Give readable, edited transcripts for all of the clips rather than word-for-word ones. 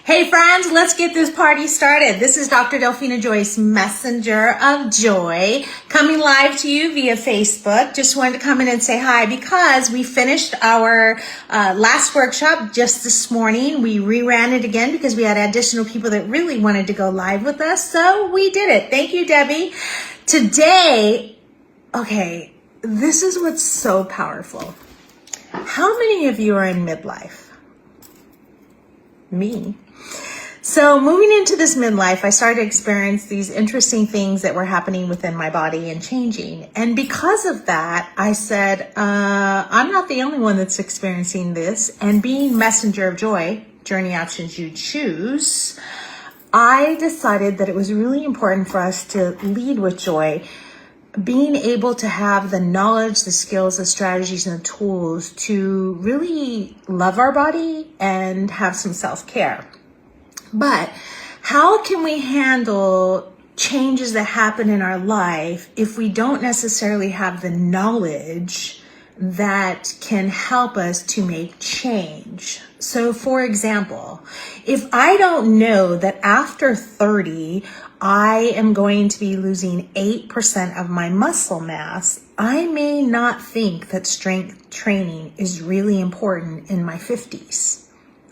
Hey friends, let's get this party started. This is Dr. Delphina Joyce, Messenger of Joy, coming live to you via Facebook. Just wanted to come in and say hi because we finished our last workshop just this morning. We reran it again because we had additional people that really wanted to go live with us. So we did it. Thank you, Debbie. Today, okay, this is what's so powerful. How many of you are in midlife? Me. So moving into this midlife, I started to experience these interesting things that were happening within my body and changing. And because of that, I said, I'm not the only one that's experiencing this. And being Messenger of Joy, Journey Options You Choose, I decided that it was really important for us to lead with joy, being able to have the knowledge, the skills, the strategies, and the tools to really love our body and have some self-care. But how can we handle changes that happen in our life if we don't necessarily have the knowledge that can help us to make change? So for example, if I don't know that after 30, I am going to be losing 8% of my muscle mass, I may not think that strength training is really important in my 50s,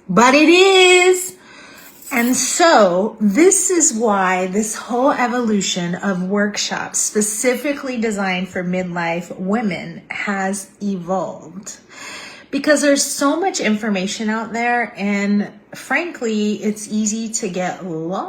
but it is. And so this is why this whole evolution of workshops specifically designed for midlife women has evolved. Because there's so much information out there, and frankly, it's easy to get lost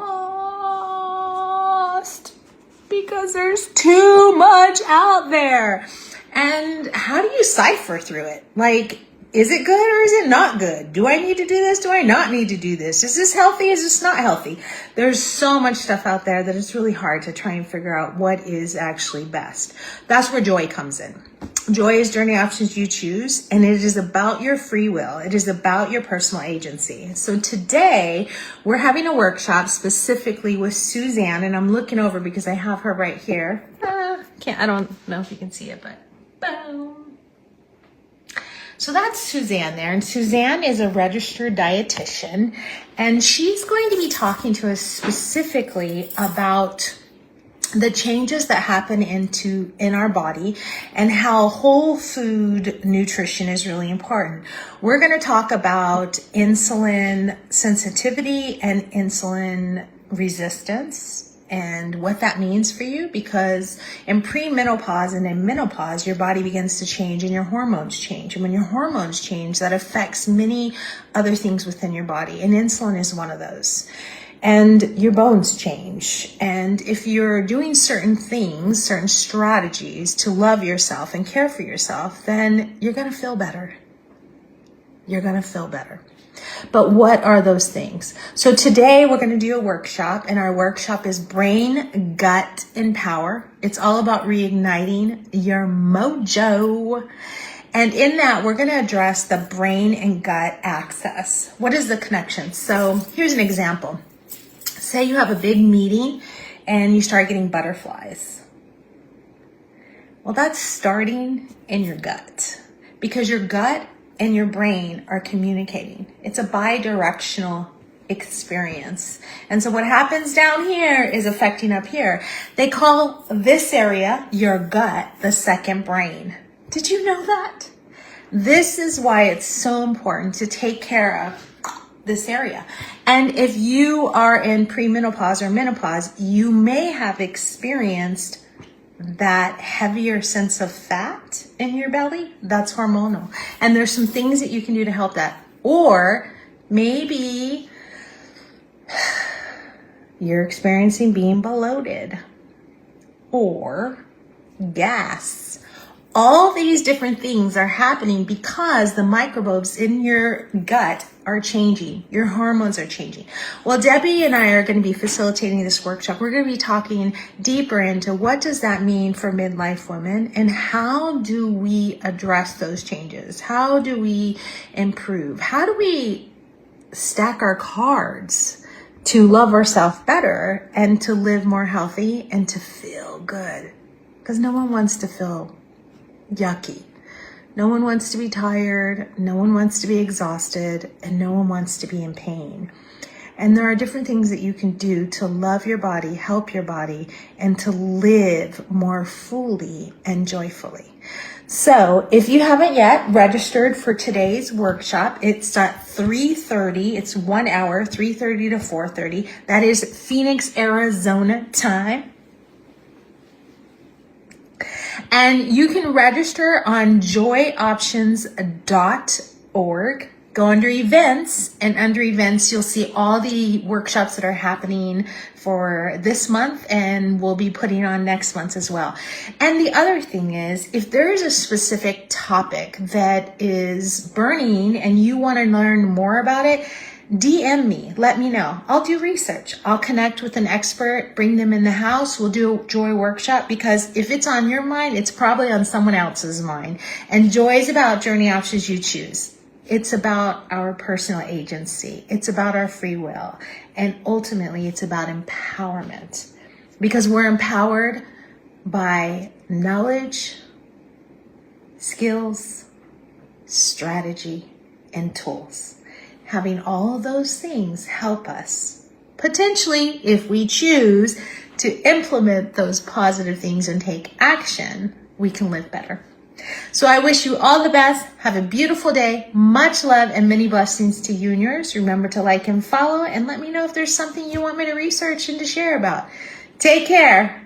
because there's too much out there. And how do you cipher through it? Like, is it good or is it not good? Do I need to do this? Do I not need to do this? Is this healthy? Is this not healthy? There's so much stuff out there that it's really hard to try and figure out what is actually best. That's where joy comes in. Joy is Journey Options You Choose, and it is about your free will. It is about your personal agency. So today we're having a workshop specifically with Suzanne, and I'm looking over because I have her right here. I don't know if you can see it, but boom. So that's Suzanne there, and Suzanne is a registered dietitian, and she's going to be talking to us specifically about the changes that happen in our body and how whole food nutrition is really important. We're going to talk about insulin sensitivity and insulin resistance and what that means for you, because in premenopause and in menopause, your body begins to change and your hormones change. And when your hormones change, that affects many other things within your body. And insulin is one of those. And your bones change. And if you're doing certain things, certain strategies to love yourself and care for yourself, then you're going to feel better. You're going to feel better. But what are those things? So today we're going to do a workshop, and our workshop is Brain, Gut, and Power. It's all about reigniting your mojo. And in that, we're going to address the brain and gut axis. What is the connection? So here's an example. Say you have a big meeting and you start getting butterflies. Well, that's starting in your gut, because your gut and your brain are communicating. It's a bi-directional experience. And so what happens down here is affecting up here. They call this area, your gut, the second brain. Did you know that? This is why it's so important to take care of this area. And if you are in premenopause or menopause, you may have experienced that heavier sense of fat in your belly. That's hormonal. And there's some things that you can do to help that. Or maybe you're experiencing being bloated or gas. All these different things are happening because the microbes in your gut are changing. Your hormones are changing. Well, Debbie and I are going to be facilitating this workshop. We're going to be talking deeper into what does that mean for midlife women and how do we address those changes? How do we improve? How do we stack our cards to love ourselves better and to live more healthy and to feel good? Because no one wants to feel yucky. No one wants to be tired. No one wants to be exhausted. And no one wants to be in pain. And there are different things that you can do to love your body, help your body, and to live more fully and joyfully. So if you haven't yet registered for today's workshop, it's at 3:30. It's 1 hour, 3:30 to 4:30. That is Phoenix, Arizona time. And you can register on joyoptions.org. Go under events, and under events, you'll see all the workshops that are happening for this month, and we'll be putting on next month as well. And the other thing is, if there is a specific topic that is burning and you want to learn more about it, DM me, let me know. I'll do research. I'll connect with an expert, bring them in the house. We'll do a joy workshop, because if it's on your mind, it's probably on someone else's mind. And joy is about journey options you choose. It's about our personal agency. It's about our free will. And ultimately, it's about empowerment, because we're empowered by knowledge, skills, strategy, and tools. Having all of those things help us, potentially, if we choose to implement those positive things and take action, we can live better. So I wish you all the best. Have a beautiful day. Much love and many blessings to you and yours. Remember to like and follow, and let me know if there's something you want me to research and to share about. Take care.